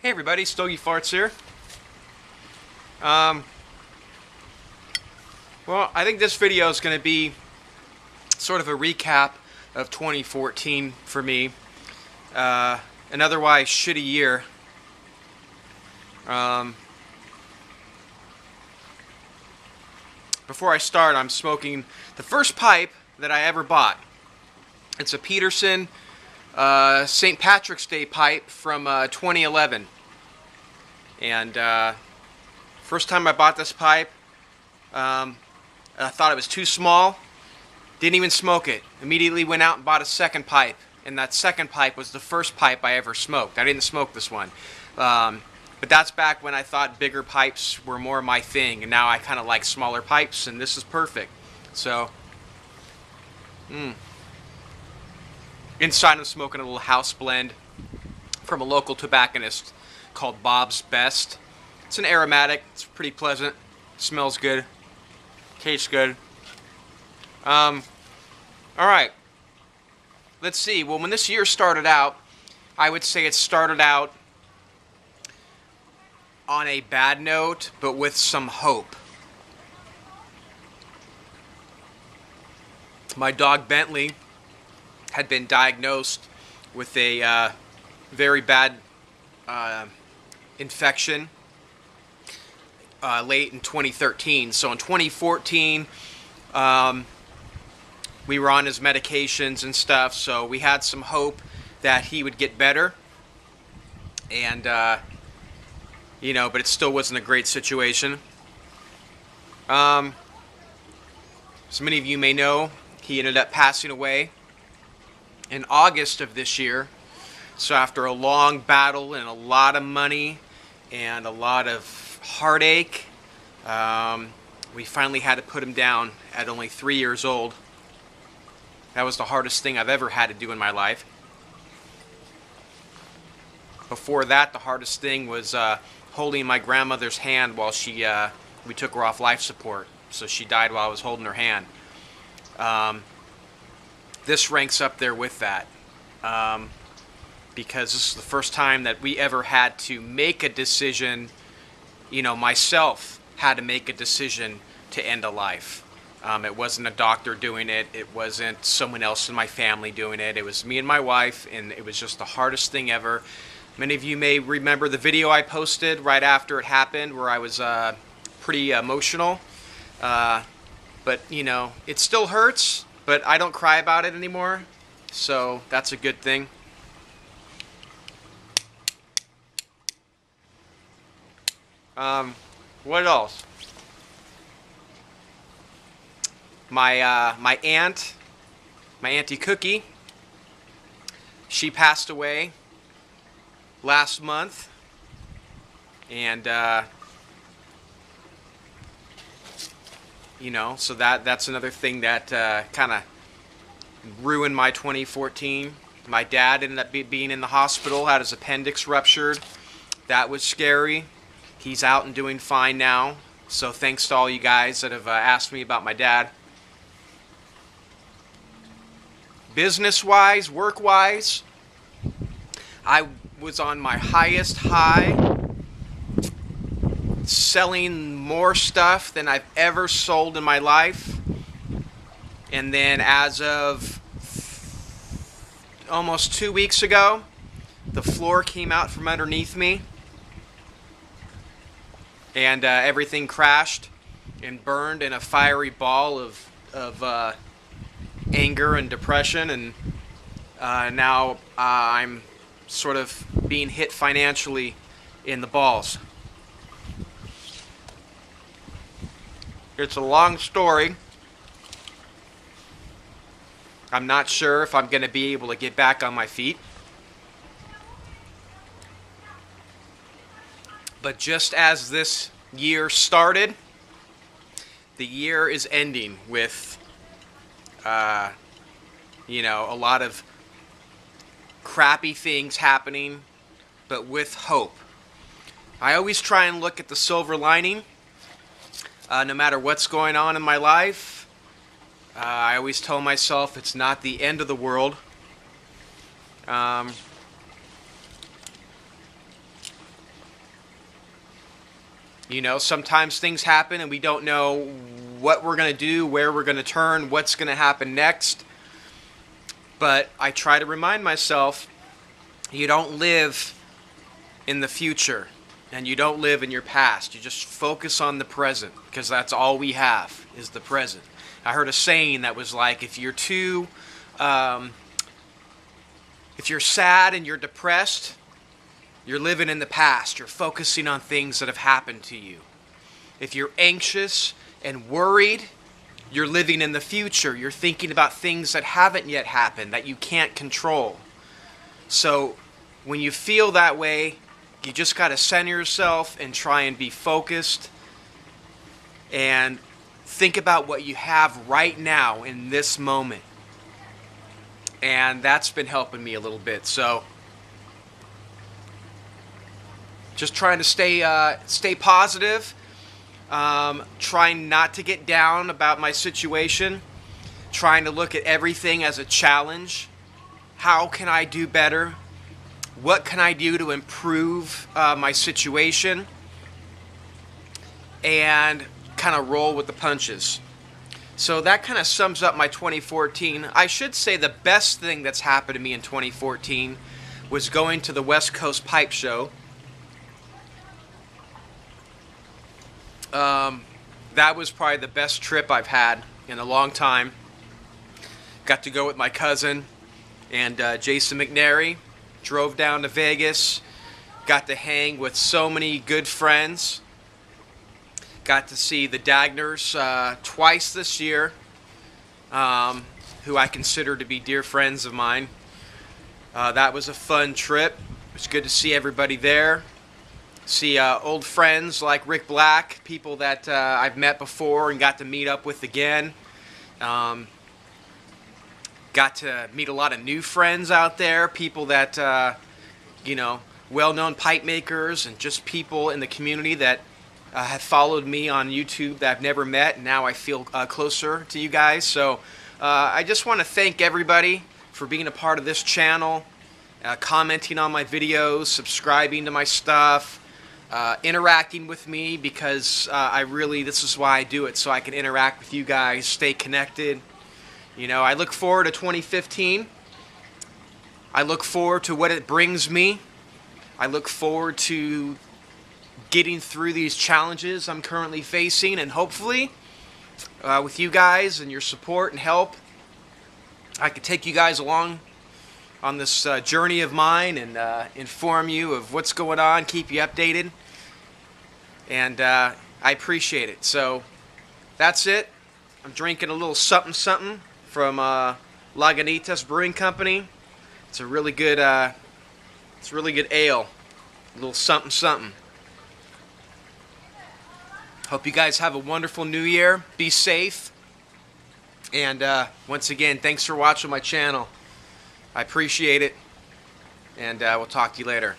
Hey everybody, StogieFarts here. Well, I think this video is going to be sort of a recap of 2014 for me. An otherwise shitty year. Before I start, I'm smoking the first pipe that I ever bought. It's a Peterson St. Patrick's Day pipe from 2011. And first time I bought this pipe, I thought it was too small. Didn't even smoke it. Immediately went out and bought a second pipe. And that second pipe was the first pipe I ever smoked. I didn't smoke this one. But that's back when I thought bigger pipes were more my thing. And now I kind of like smaller pipes, and this is perfect. So, inside I'm smoking a little house blend from a local tobacconist called Bob's Best. It's an aromatic. It's pretty pleasant. Smells good. Tastes good. Alright. Let's see. Well, when this year started out, I would say it started out on a bad note, but with some hope. My dog Bentley had been diagnosed with a very bad infection late in 2013. So in 2014, we were on his medications and stuff, so we had some hope that he would get better. And you know, but it still wasn't a great situation. So many of you may know, he ended up passing away in August of this year. So after a long battle and a lot of money and a lot of heartache, we finally had to put him down at only 3 years old. That was the hardest thing I've ever had to do in my life. Before that, the hardest thing was holding my grandmother's hand while we took her off life support. So she died while I was holding her hand. This ranks up there with that. Because this is the first time that we ever had to make a decision. You know, myself had to make a decision to end a life. It wasn't a doctor doing it. It wasn't someone else in my family doing it. It was me and my wife, and it was just the hardest thing ever. Many of you may remember the video I posted right after it happened where I was pretty emotional. But, you know, it still hurts, but I don't cry about it anymore. So that's a good thing. What else? My Auntie Cookie, she passed away last month, and you know, so that's another thing that kind of ruined my 2014. My dad ended up being in the hospital, had his appendix ruptured. That was scary. He's out and doing fine now. So thanks to all you guys that have asked me about my dad. Business-wise, work-wise, I was on my highest high, selling more stuff than I've ever sold in my life. And then as of almost 2 weeks ago, the floor came out from underneath me, and everything crashed and burned in a fiery ball of anger and depression, and now I'm sort of being hit financially in the balls. It's a long story. I'm not sure if I'm going to be able to get back on my feet. But just as this year started, the year is ending with you know, a lot of crappy things happening, but with hope. I always try and look at the silver lining, no matter what's going on in my life. I always tell myself it's not the end of the world. You know, sometimes things happen and we don't know what we're going to do, where we're going to turn, what's going to happen next. But I try to remind myself, you don't live in the future and you don't live in your past. You just focus on the present, because that's all we have is the present. I heard a saying that was like, if you're sad and you're depressed, you're living in the past. You're focusing on things that have happened to you. If you're anxious and worried, you're living in the future. You're thinking about things that haven't yet happened, that you can't control. So when you feel that way, you just got to center yourself and try and be focused and think about what you have right now in this moment. And that's been helping me a little bit. So just trying to stay positive, trying not to get down about my situation, trying to look at everything as a challenge. How can I do better? What can I do to improve my situation? And kind of roll with the punches. So that kind of sums up my 2014. I should say the best thing that's happened to me in 2014 was going to the West Coast Pipe Show. That was probably the best trip I've had in a long time. Got to go with my cousin and Jason McNary. Drove down to Vegas. Got to hang with so many good friends. Got to see the Dagners twice this year, who I consider to be dear friends of mine. That was a fun trip. It was good to see everybody there. See old friends like Rick Black, people that I've met before and got to meet up with again. Got to meet a lot of new friends out there, people that, well-known pipe makers and just people in the community that have followed me on YouTube that I've never met, and now I feel closer to you guys. So I just want to thank everybody for being a part of this channel, commenting on my videos, subscribing to my stuff, interacting with me, because this is why I do it, so I can interact with you guys, stay connected. You know, I look forward to 2015. I look forward to what it brings me. I look forward to getting through these challenges I'm currently facing, and hopefully with you guys and your support and help, I could take you guys along on this journey of mine and inform you of what's going on, keep you updated, and I appreciate it. So that's it. I'm drinking a little something something from Lagunitas Brewing Company. It's a really good ale. A little something something. Hope you guys have a wonderful new year. Be safe. And once again, thanks for watching my channel. I appreciate it. And we'll talk to you later.